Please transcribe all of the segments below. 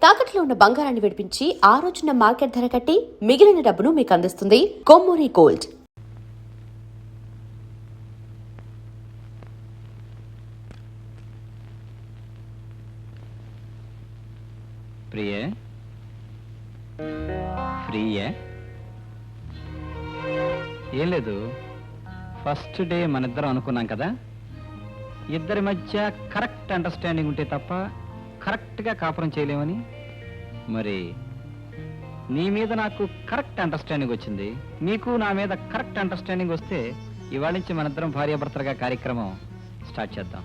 తాకట్లో ఉన్న బంగారాన్ని విడిపించి ఆ రోజున మార్కెట్ ధర కట్టి మిగిలిన డబ్బును మీకు అందిస్తుంది కొమ్మూరి గోల్డ్. ప్రియే, ఫ్రీయే? ఏం లేదు, ఫస్ట్ డే మనిద్దరం అనుకున్నాం కదా, ఇద్దరి మధ్య కరెక్ట్ అండర్స్టాండింగ్ ఉంటే తప్ప కరెక్ట్గా కాపురం చేయలేమని. మరి నీ మీద నాకు కరెక్ట్ అండర్స్టాండింగ్ వచ్చింది, నీకు నా మీద కరెక్ట్ అండర్స్టాండింగ్ వస్తే ఇవాళ నుంచి మనిద్దరం భార్యాభర్తలుగా కార్యక్రమం స్టార్ట్ చేద్దాం.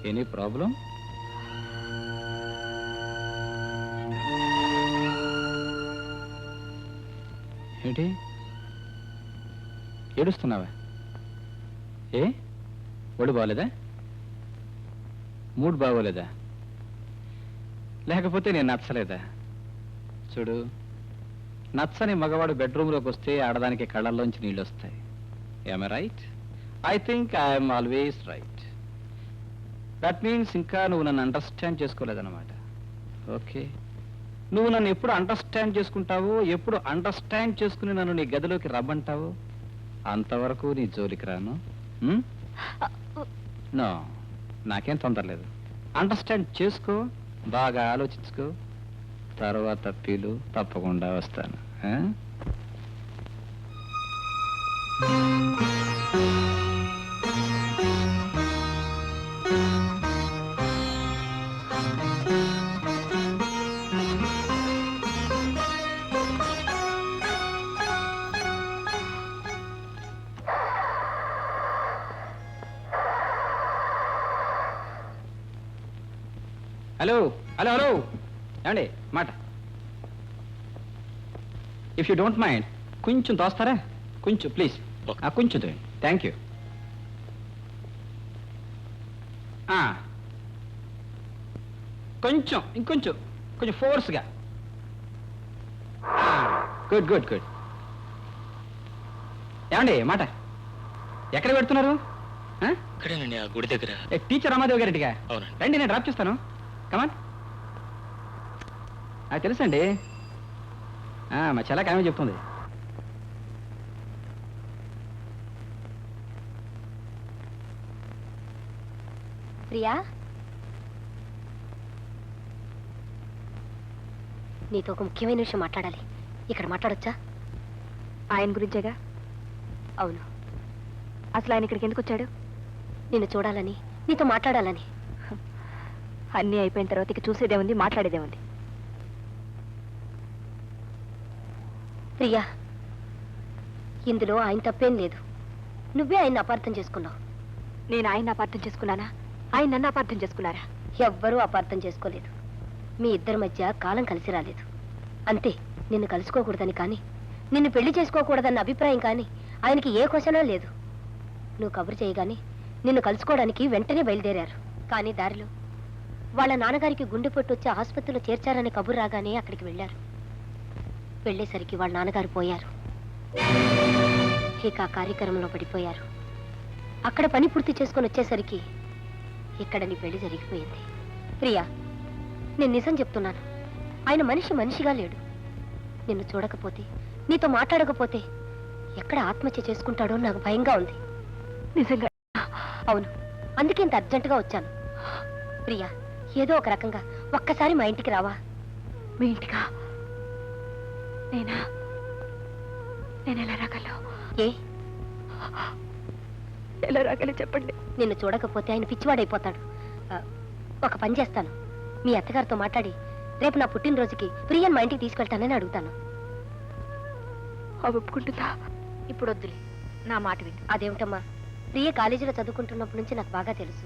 Any problem? ఏంటి ఏడుస్తున్నావా? ఏ ఒళ్ళు బాగోలేదా? మూడ్ బాగోలేదా? లేకపోతే నేను నచ్చలేదా? చూడు, నచ్చని మగవాడు బెడ్రూమ్లోకి వస్తే ఆడదానికి కళ్ళల్లోంచి నీళ్ళు వస్తాయి. I'm right? I think I'm always right. That means ఇంకా నువ్వు నన్ను అండర్స్టాండ్ చేసుకోలేదన్నమాట. ఓకే, నువ్వు నన్ను ఎప్పుడు అండర్స్టాండ్ చేసుకుంటావో, ఎప్పుడు అండర్స్టాండ్ చేసుకుని నన్ను నీ గదిలోకి రమ్మంటావో అంతవరకు నీ జోలికి రాను. నో, నాకేం తొందర లేదు. అండర్స్టాండ్ చేసుకో, బాగా ఆలోచించుకో, తర్వాత పీలు తప్పకుండా వస్తాను. హలో హలో హలో, ఏమండి మాట. ఇఫ్ యూ డోంట్ మైండ్ కొంచెం తోస్తారా? కొంచెం ప్లీజ్, కొంచెం తోయండి. Thank you. కొంచెం ఇంకొంచెం, కొంచెం ఫోర్స్గా. Good good good. ఏమండి మాట, ఎక్కడ పెడుతున్నారు? ఇక్కడేనండి, ఆ గుడి దగ్గర. టీచర్ రామాదేవి గారింటిగా? అవునండి. రండి, నేను డ్రాప్ చేస్తాను. కమాన్. నాకు తెలుసండి, మా చెల్లకి ఆమె చెప్తుంది. ప్రియా, నీతో ఒక ముఖ్యమైన విషయం మాట్లాడాలి. ఇక్కడ మాట్లాడొచ్చా? ఆయన గురించేగా? అవును. అసలు ఆయన ఇక్కడికి ఎందుకు వచ్చాడు? నిన్ను చూడాలని, నీతో మాట్లాడాలని. అన్నీ అయిపోయిన తర్వాత ఇక చూసేదే ఉంది, మాట్లాడేదే ఉంది. ప్రియా, ఇందులో ఆయన తప్పేం లేదు. నువ్వే ఆయన్ని అపార్థం చేసుకున్నావు. నేను ఆయన అపార్థం చేసుకున్నానా? ఆయన నన్ను అపార్థం చేసుకున్నారా? ఎవ్వరూ అపార్థం చేసుకోలేదు. మీ ఇద్దరి మధ్య కాలం కలిసి రాలేదు అంతే. నిన్ను కలుసుకోకూడదని కానీ, నిన్ను పెళ్లి చేసుకోకూడదన్న అభిప్రాయం కానీ ఆయనకి ఏ క్వశ్చనా లేదు. నువ్వు కబురు చేయగాని నిన్ను కలుసుకోవడానికి వెంటనే బయలుదేరారు. కానీ దారిలో వాళ్ళ నాన్నగారికి గుండెపోటు వచ్చి ఆసుపత్రిలో చేర్చారని కబురు రాగానే అక్కడికి వెళ్ళారు. వెళ్ళేసరికి వాళ్ళ నాన్నగారు పోయారు. ఇక ఆ కార్యక్రమంలో పడిపోయారు. అక్కడ పని పూర్తి చేసుకొని వచ్చేసరికి ఇక్కడ నీ పెళ్లి జరిగిపోయింది. ప్రియా, నేను నిజం చెప్తున్నాను. ఆయన మనిషిగా లేడు. నిన్ను చూడకపోతే, నీతో మాట్లాడకపోతే ఎక్కడ ఆత్మహత్య చేసుకుంటాడో నాకు భయంగా ఉంది. నిజంగా? అవును, అందుకే ఇంత అర్జెంటుగా వచ్చాను. ప్రియా, ఏదో ఒక రకంగా ఒక్కసారి మా ఇంటికి రావా? మీ ఇంటికా? నేను ఎలా రాగలను? ఎలా రాగలను చెప్పండి. నిన్ను చూడకపోతే ఆయన పిచ్చివాడైపోతాడు. ఒక పని చేస్తాను, మీ అత్తగారితో మాట్లాడి రేపు నా పుట్టినరోజుకి ప్రియన్ మా ఇంటికి తీసుకెళ్తానని అడుగుతాను. ఒప్పుకుంటుందా? ఇప్పుడు వద్దులే, నా మాట వింటు. అదేమిటమ్మా, ప్రియ కాలేజీలో చదువుకుంటున్నప్పటి నుంచి నాకు బాగా తెలుసు.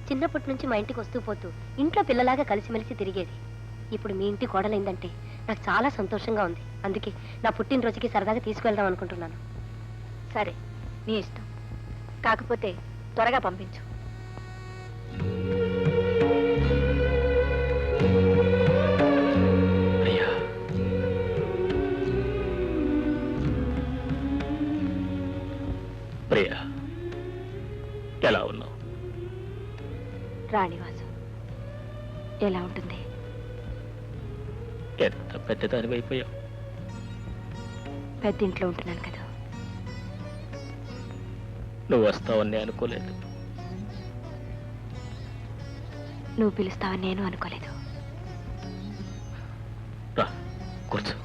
చిన్నప్పటి నుంచి మా ఇంటికి వస్తూ పోతూ ఇంట్లో పిల్లలాగా కలిసిమెలిసి తిరిగేది. ఇప్పుడు మీ ఇంటి కోడలైందంటే నాకు చాలా సంతోషంగా ఉంది. అందుకే నా పుట్టినరోజుకి సరదాగా తీసుకువెళ్దాం అనుకుంటున్నాను. సరే, నీ ఇష్టం. కాకపోతే త్వరగా పంపించు. ప్రియా, ఎలా ఉన్నావు? రాణివాసం ఎలా ఉంటుంది? ఎంత పెద్దదాని అయిపోయావు. పెద్ద ఇంట్లో ఉంటున్నాను కదా. నువ్వు వస్తావని అనుకోలేదు. నువ్వు పిలుస్తావని నేను అనుకోలేదు. రా కూర్చో.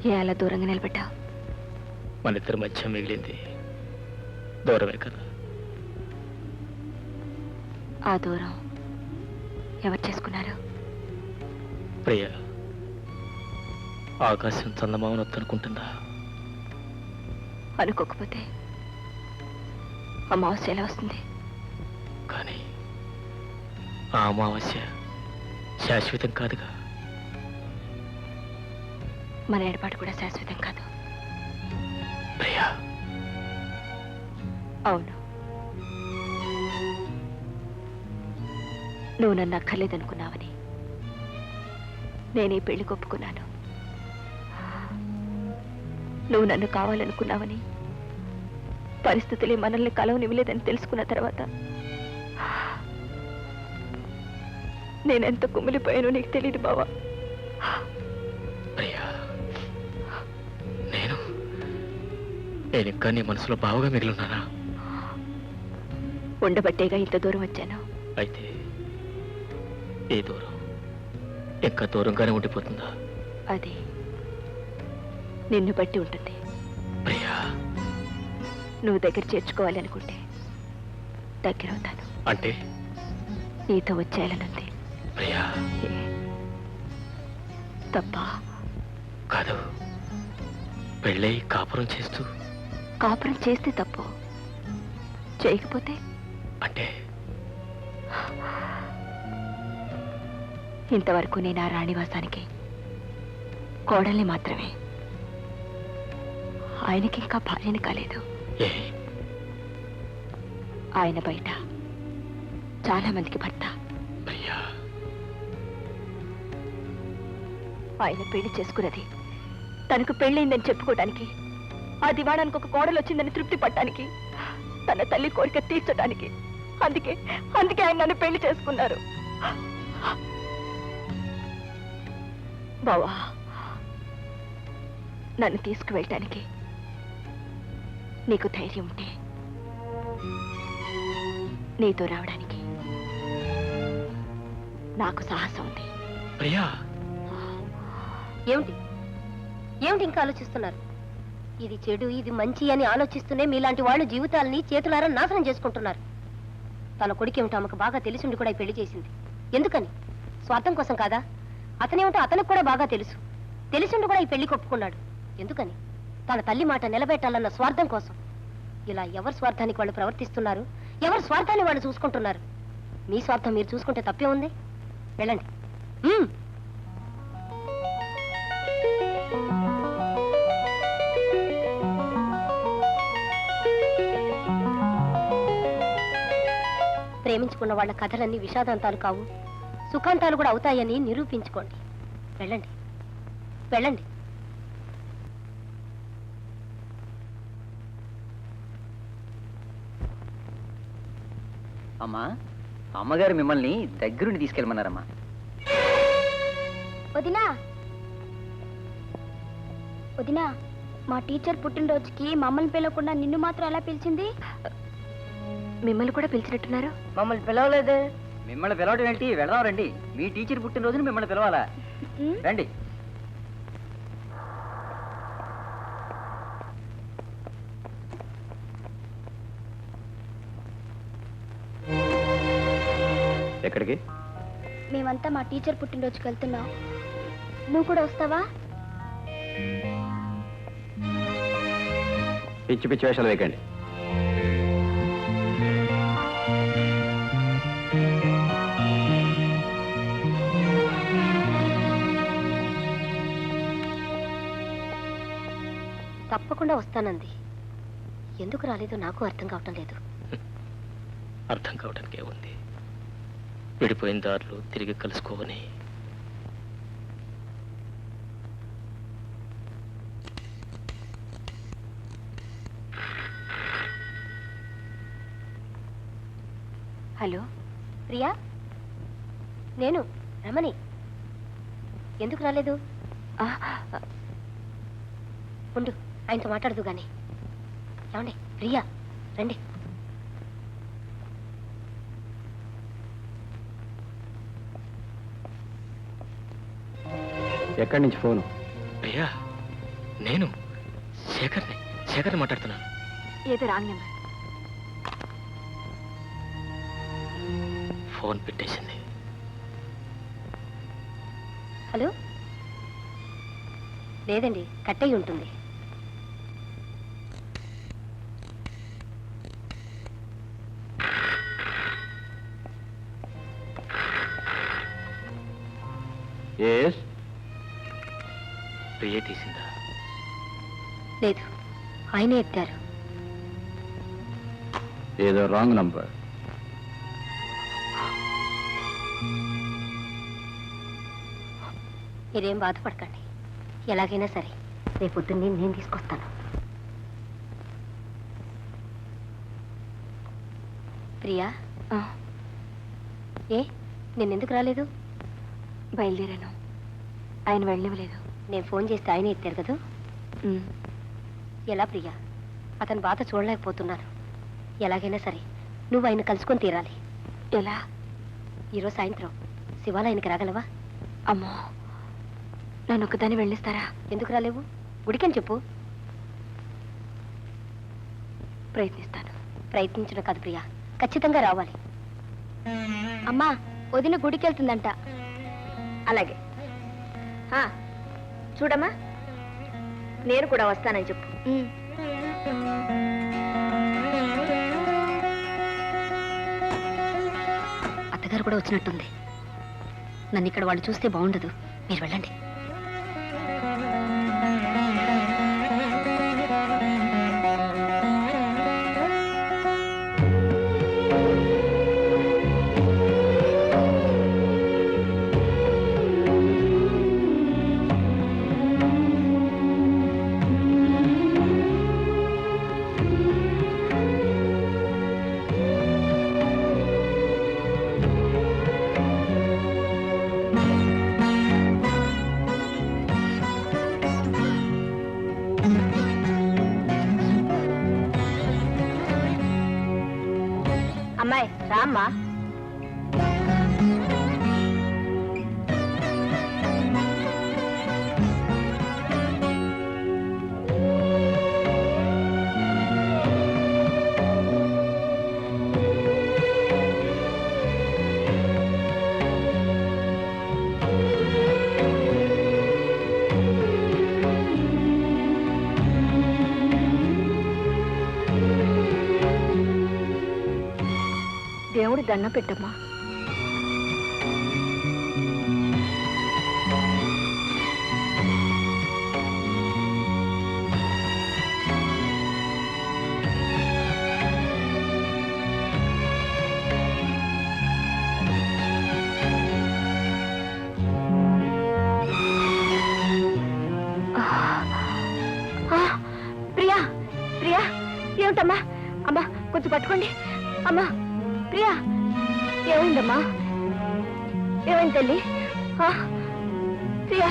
ఏ అలా దూరంగా నిలబెట్టావు? మన ఇద్దరి మధ్య మిగిలింది దూరమే కదా. ఆ దూరం ఎవరు చేసుకున్నారు? ప్రియ ఆకాశం చందమామను వద్దనుకుంటుందా? అనుకోకపోతే అమావాస్య ఎలా వస్తుంది? కానీ ఆ అమావాస్య శాశ్వతం కాదుగా. మన ఏర్పాటు కూడా శాశ్వతం కాదు. ప్రియా, అవును, నువ్వు నన్ను అక్కర్లేదనుకున్నావని నేను ఈ పెళ్లి ఒప్పుకున్నాను. నువ్వు నన్ను కావాలనుకున్నావని, పరిస్థితులే మనల్ని కలవనివ్వలేదని తెలుసుకున్న తర్వాత నేనెంత కుమిలిపోయానో నీకు తెలియదు బావా. ప్రియా, నేను ఇంకా నీ మనసులో బావుగా మిగిలిన్నానా? ఉండబట్టేగా ఇంత దూరం వచ్చాను. అయితే ఈ దూరం ఇంకా దూరంగానే ఉండిపోతుందా? అది నిన్ను బట్టి ఉంటుంది. ప్రియా, నువ్వు దగ్గర చేర్చుకోవాలి అనుకుంటే దగ్గర అవుతాను. అంటే నీతో వచ్చేయాలనుంది. ప్రియా, ఏ, తప్ప? కాదు, పెళ్ళై కాపురం చేస్తూ. కాపురం చేస్తే తప్పు, చేయకపోతే? అంటే ఇంతవరకు నేను ఆ రాణివాసానికి కోడల్ని మాత్రమే. ఆయనకి ఇంకా భార్యని కాలేదు. ఏ ఆయన బయట చాలా మందికి భర్త. ప్రియా, ఆయన పెళ్లి చేసుకున్నది తనకు పెళ్ళయిందని చెప్పుకోవడానికి, ఆ దివాణానికి ఒక కోడలు వచ్చిందని తృప్తి పట్టడానికి, తన తల్లి కోరిక తీర్చడానికి. అందుకే ఆయన నన్ను పెళ్లి చేసుకున్నారు. బావా, నన్ను తీసుకువెళ్ళటానికి నీకు ధైర్యం ఉంటే నీతో రావడానికి నాకు సాహసం ఉంది. ప్రియా, ఏమిటి ఏమిటి ఇంకా ఆలోచిస్తున్నారు? ఇది చెడు, ఇది మంచి అని ఆలోచిస్తూనే మీలాంటి వాళ్ళు జీవితాలని చేతులారా నాశనం చేసుకుంటున్నారు. తన కొడుకేమిటో ఆమెకు బాగా తెలిసిండి కూడా ఈ పెళ్లి చేసింది. ఎందుకని? స్వార్థం కోసం కాదా? అతనేమిటో అతనికి కూడా బాగా తెలుసు, తెలిసిండి కూడా ఈ పెళ్లి ఒప్పుకున్నాడు. ఎందుకని? తన తల్లి మాట నిలబెట్టాలన్న స్వార్థం కోసం. ఇలా ఎవరి స్వార్థానికి వాళ్ళు ప్రవర్తిస్తున్నారు, ఎవరి స్వార్థాన్ని వాళ్ళు చూసుకుంటున్నారు. మీ స్వార్థం మీరు చూసుకుంటే తప్పే ఉంది. వెళ్ళండి. ప్రేమించుకున్న వాళ్ళ కథలన్నీ విషాదాంతాలు కావు, సుఖాంతాలు కూడా అవుతాయని నిరూపించుకోండి. వెళ్ళండి, వెళ్ళండి. అమ్మా, అమ్మగారు మిమ్మల్ని దగ్గరుండి తీసుకెళ్ళమన్నారమ్మా. వదినా, వదినా, మా టీచర్ పుట్టినరోజుకి మమ్మల్ని పిలవకుండా నిన్ను మాత్రం ఎలా పిలిచింది? మిమ్మల్ని కూడా పిలిచినట్టున్నారు. మమ్మల్ని పిలవలేదే. మిమ్మల్ని పిలవడం ఏంటి? వెళదాం రండి. మీ టీచర్ పుట్టినరోజుని మిమ్మల్ని పిలవాలా? రండి. ఎక్కడికి? మేమంతా మా టీచర్ పుట్టినరోజుకి వెళ్తున్నాం. నువ్వు కూడా వస్తావా? పిచ్చి పిచ్చి వేషాలు వేయకండి. తప్పకుండా వస్తానంది. ఎందుకు రాలేదో నాకు అర్థం కావటం లేదు. అర్థం కావడానికే ఉంది. విడిపోయిన దారులు తిరిగి కలుసుకోవని. హలో ప్రియా, నేను రమణి. ఎందుకు రాలేదు? ఉండు, ఆయనతో మాట్లాడదు గాని. ఏమండి ప్రియా, రండి. ఎక్కడి నుంచి ఫోను? ప్రియా, నేను శేఖర్ని మాట్లాడుతున్నాను. ఏదో రాంగ్ నెంబర్. ఫోన్ పెట్టేసింది. హలో, లేదండి, కట్ అయి ఉంటుంది. ఎస్. ప్రియ తీసిందా? లేదు, ఆయనే ఎత్తారు. ఏదో రాంగ్ నంబర్. మీరేం బాధపడకండి, ఎలాగైనా సరే రేపొద్దున్నే నేను తీసుకొస్తాను. ప్రియా, ఏ నేనెందుకు రాలేదు? బయలుదేరాను, ఆయన వెళ్ళనివ్వలేదు. నేను ఫోన్ చేస్తే ఆయన ఎత్తారు కదా. ఎలా ప్రియా, అతని బాధ చూడలేకపోతున్నాను. ఎలాగైనా సరే నువ్వు ఆయన కలుసుకొని తీరాలి. ఎలా? ఈరోజు సాయంత్రం శివాలయానికి రాగలవా? అమ్మో, నన్ను ఒక్కదాన్ని వెళ్ళిస్తారా? ఎందుకు రాలేవు? గుడికని చెప్పు. ప్రయత్నిస్తాను. ప్రయత్నించడం కాదు ప్రియా, ఖచ్చితంగా రావాలి. అమ్మా, వదిన గుడికి వెళ్తుందంట. అలాగే. చూడమ్మా, నేను కూడా వస్తానని చెప్పు. అత్తగారు కూడా వచ్చినట్టుంది. నన్ను ఇక్కడ వాళ్ళు చూస్తే బాగుండదు. మీరు వెళ్ళండి. అమ్మాయి రామ్మా. దేవుడి దండం పెట్టమ్మా. ప్రియా, ప్రియా, ఏమిటమ్మా? అమ్మా, కొంచెం పట్టుకోండి. అమ్మా ప్రియా, ఏమైందమ్మా? ఏమైంది తల్లి? ప్రియా,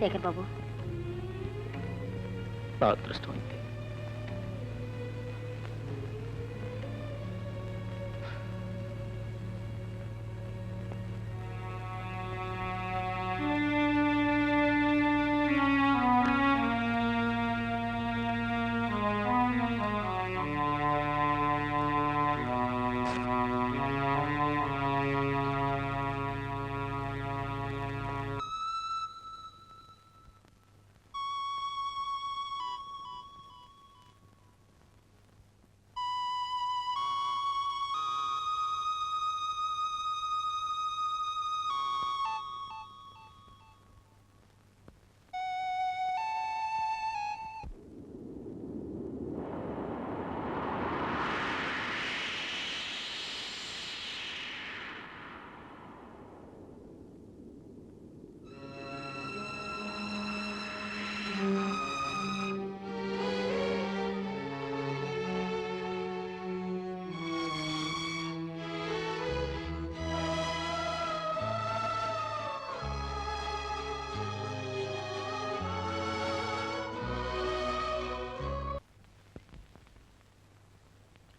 శేఖర్ బాబు, నా అదృష్టం అంతే.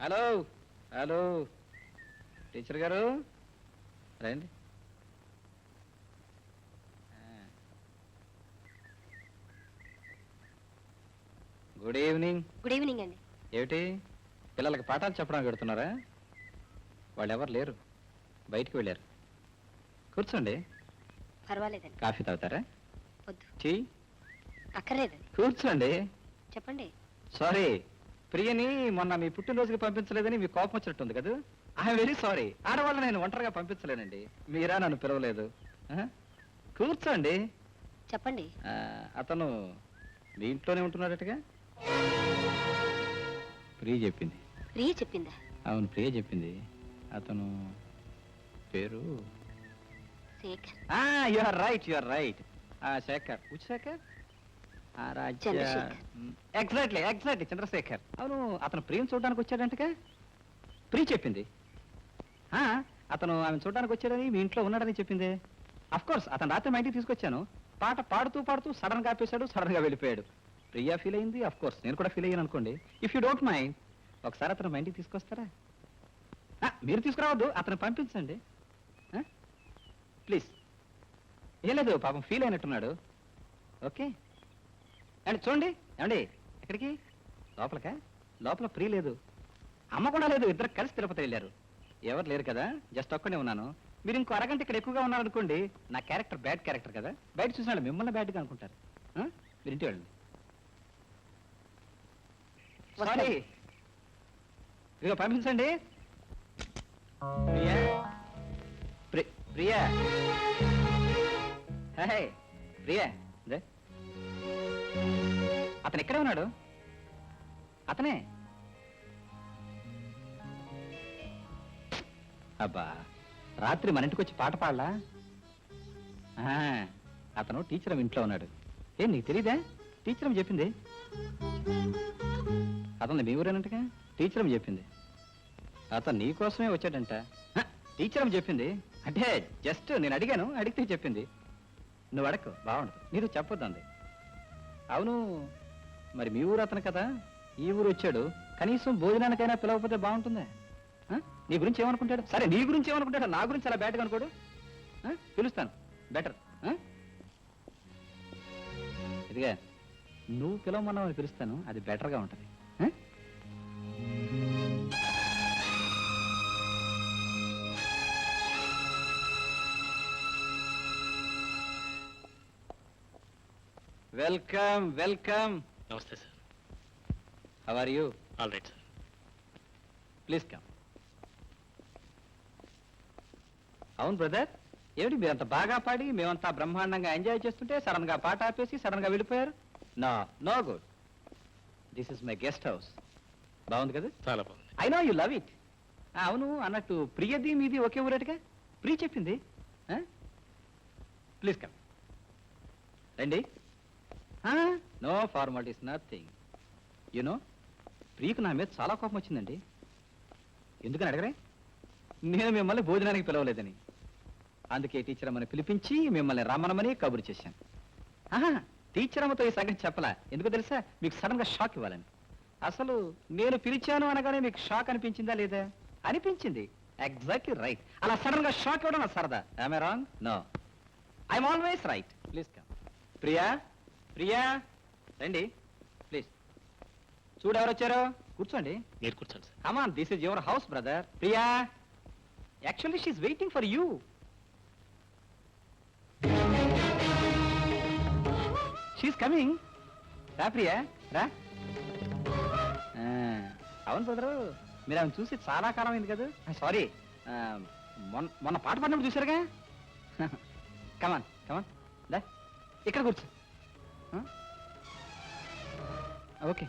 హలో హలో టీచర్ గారు రండి. Good evening. గుడ్ ఈవినింగ్ అండి. ఏమిటి పిల్లలకి పాఠాలు చెప్పడానికి పెడుతున్నారా? వాళ్ళు ఎవరు లేరు, బయటికి వెళ్ళారు. కూర్చోండి. పర్వాలేదండి. కాఫీ తాగుతారా? వద్దు. టీ? అక్కర్లేదండి. కూర్చోండి. చెప్పండి. సారీ, ప్రియని మొన్న మీ పుట్టినరోజుకి పంపించలేదని మీ కోపం వచ్చినట్టుంది కదా. I'm very sorry. ఆడవాళ్ళని నేను ఒంటరిగా పంపించలేనండి, మీరా నన్ను పిలవలేదు. కూర్చోండి. చెప్పండి. అతను మీ ఇంట్లోనే ఉంటున్నాడటగా? ప్రియ చెప్పింది. ప్రియ చెప్పిందా? అవును, ప్రియ చెప్పింది. అతను పేరు Shekhar. You are right, you are right. Shekhar. ఉచ్ శేఖర్? చంద్రశేఖర్. Exactly exactly, Chandrashekhar. అవును, అతను ప్రియను చూడడానికి వచ్చాడంటగా? ప్రియ చెప్పింది. అతను ఆమె చూడడానికి వచ్చాడని మీ ఇంట్లో ఉన్నాడని చెప్పింది. అఫ్ కోర్స్ అతను రాత్రి మా ఇంటికి తీసుకొచ్చాను. పాట పాడుతూ పాడుతూ సడన్ గా ఆపేశాడు, సడన్ గా వెళ్ళిపోయాడు. ప్రియా ఫీల్ అయింది, అఫ్ కోర్స్ నేను కూడా ఫీల్ అయ్యాను అనుకోండి. ఇఫ్ యూ డోంట్ మైండ్ ఒకసారి అతను మా ఇంటికి తీసుకొస్తారా? మీరు తీసుకురావద్దు, అతను పంపించండి ప్లీజ్. ఏం లేదు, పాపం ఫీల్ అయినట్టున్నాడు. ఓకే అండి. చూడండి. ఏమండి ఎక్కడికి? లోపలకా? లోపల ప్రియ లేదు, అమ్మ కూడా లేదు. ఇద్దరు కలిసి తిరుపతి వెళ్ళారు. ఎవరు లేరు కదా, జస్ట్ ఒక్కడే ఉన్నాను. మీరు ఇంకో అరగంట ఇక్కడ ఎక్కువగా ఉన్నారనుకోండి, నా క్యారెక్టర్ బ్యాడ్ క్యారెక్టర్ కదా, బయట చూసిన మిమ్మల్ని బ్యాడ్గా అనుకుంటారు. మీరు ఇంటి వెళ్ళండి. సారీ, ఇదిగో పంపించండి. ప్రియా, ప్రియా, హే ప్రియా. అతను ఎక్కడే ఉన్నాడు? అతనే. అబ్బా, రాత్రి మన ఇంటికి వచ్చి పాట పాడలా? అతను టీచర్ ఇంట్లో ఉన్నాడు. ఏం నీకు తెలీదా? టీచర్ చెప్పింది. అతను మీ ఊరేనంటగా? టీచర్ చెప్పింది. అతను నీ కోసమే వచ్చాడంట. టీచర్ చెప్పింది. అంటే జస్ట్ నేను అడిగాను, అడిగితే చెప్పింది. నువ్వు అడక్కు, బాగుండదు. మీరు చెప్పొద్దు అంది. అవును, మరి మీ ఊరు అతను కదా, ఈ ఊరు వచ్చాడు. కనీసం భోజనానికైనా పిలవకపోతే బాగుంటుందా? నీ గురించి ఏమనుకుంటాడు? సరే, నీ గురించి ఏమనుకుంటాడు? నా గురించి అలా బ్యాడ్గా అనుకోడు. పిలుస్తాను, బెటర్. ఇదిగా నువ్వు పిలవమన్నావు, పిలుస్తాను, అది బెటర్గా ఉంటుంది. Welcome welcome. నమస్తే sir. How are you? All right sir. Please come. అవును బ్రదర్, ఏమిటి మీరంత బాగా పాడి మేమంతా బ్రహ్మాండంగా ఎంజాయ్ చేస్తుంటే సడన్ గా పాట ఆపేసి సడన్ గా వెళ్ళిపోయారు? No no good. This is my guest house. బాగుంది కదా? చాలా బాగుంది. I know you love it. అవును, అన్నట్టు ప్రియది మీది ఒకే ఊరేటుగా? ప్రియ చెప్పింది. Please come. రండి. No formalities, nothing. యునో, ప్రియకు నా మీద చాలా కోపం వచ్చిందండి. ఎందుకని అడగరే? నేను మిమ్మల్ని భోజనానికి పిలవలేదని. అందుకే టీచర్ అమ్మని పిలిపించి మిమ్మల్ని రమ్మనమని కబురు చేశాను. టీచర్ అమ్మతో ఈ సంగతి చెప్పలా. ఎందుకు తెలుసా? మీకు సడన్ గా షాక్ ఇవ్వాలని. అసలు నేను పిలిచాను అనగానే మీకు షాక్ అనిపించిందా లేదా? అనిపించింది. Exactly right. అలా సడన్ గా షాక్ ఇవ్వడం నా సరదా. I'm I wrong? No, I'm always right. Please come. Priya, Priya, రండి ప్లీజ్. చూడు ఎవరు వచ్చారో. కూర్చోండి. మీరు కూర్చోండి sir. Come on, this is your house, brother. Priya, actually she's waiting for you. She's coming. రా ప్రియా, రా. అవును బ్రదరు, మీరు ఆమెను చూసి చాలా కాలం అయింది కదా. సారీ, మొన్న పాట పాడినప్పుడు చూసారుగా. కమాన్ కమాన్, దా ఇక్కడ కూర్చో. ఓకే,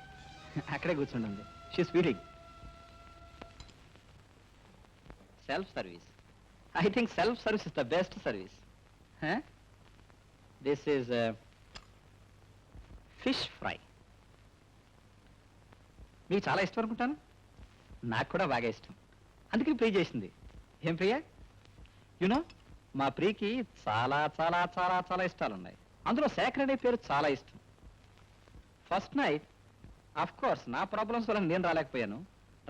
అక్కడే కూర్చోండి. She's feeling. Self service. I think self service is the best service. This is fish fry. మీకు చాలా ఇష్టం అనుకుంటాను. నాకు కూడా బాగా ఇష్టం, అందుకని ప్రియ చేసింది. ఏం ప్రియ? యునో, మా ప్రియకి చాలా చాలా చాలా చాలా ఇష్టాలు ఉన్నాయి. అందులో శేఖర్ అనే పేరు చాలా ఇష్టం. ఫస్ట్ నైట్ ఆఫ్ కోర్స్ నా ప్రాబ్లమ్స్ వల్ల నేను రాలేకపోయాను.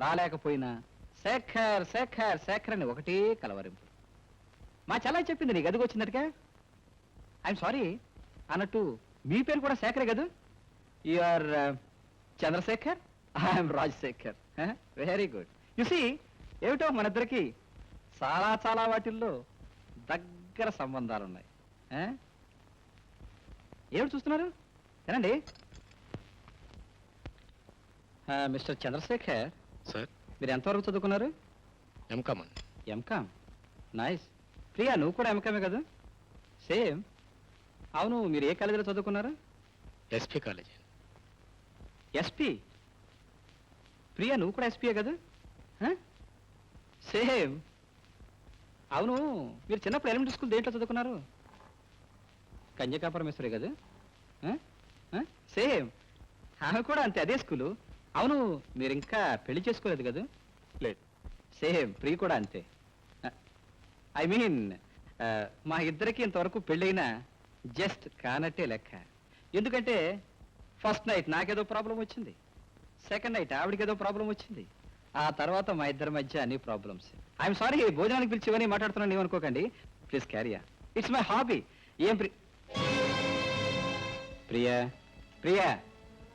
రాలేకపోయినా శేఖర్ శేఖర్ శేఖర్ అని ఒకటే కలవరింపు. మా చెల్లాయి చెప్పింది నీ గదికి వచ్చిందటగా. ఐఎమ్ సారీ అన్నట్టు మీ పేరు కూడా శేఖరే కదా? You're Chandrasekhar, I'm Rajasekhar. Very good. See ఏమిటో మన ఇద్దరికి చాలా చాలా వాటిల్లో దగ్గర సంబంధాలు ఉన్నాయి. ఏమిటి చూస్తున్నారు? ఏనండి మిస్టర్ చంద్రశేఖర్, సార్ మీరు ఎంతవరకు చదువుకున్నారు? MCom MCom. నైస్. ప్రియా నువ్వు కూడా ఎంకామే కదా? సేమ్. అవును, మీరు ఏ కాలేజీలో చదువుకున్నారు? SP college. ఎస్పీ. ప్రియా నువ్వు కూడా ఎస్పీయే కదా? సేమ్. అవును, మీరు చిన్నప్పుడు ఎలిమెంటరీ స్కూల్ దేంట్లో చదువుకున్నారు? కన్యకాపరమేశ్వరి కదా? సేమ్. ఆమె కూడా అంతే, అదే స్కూలు. అవును, మీరు ఇంకా పెళ్లి చేసుకోలేదు కదా? లేదు. సేమ్. ప్రియ కూడా అంతే. ఐ మీన్ మా ఇద్దరికి ఇంతవరకు పెళ్ళైనా జస్ట్ కానట్టే లెక్క. ఎందుకంటే ఫస్ట్ నైట్ నాకేదో ప్రాబ్లం వచ్చింది, సెకండ్ నైట్ ఆవిడకి ఏదో ప్రాబ్లం వచ్చింది, ఆ తర్వాత మా ఇద్దరి మధ్య అన్ని ప్రాబ్లమ్స్. ఐఎమ్ సారీ, భోజనానికి పిలిచివని మాట్లాడుతున్నాను ఏమనుకోకండి. ప్లీజ్ క్యారియా, ఇట్స్ మై హాబీ. ఏం ప్రియా ప్రియా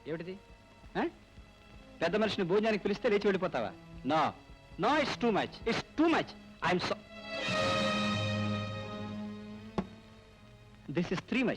ఏమిటిది? పెద్ద మనిషిని భోజనానికి పిలిస్తే లేచి వెళ్ళిపోతావా? No no, it's too much, it's too much. I'm so this is three much.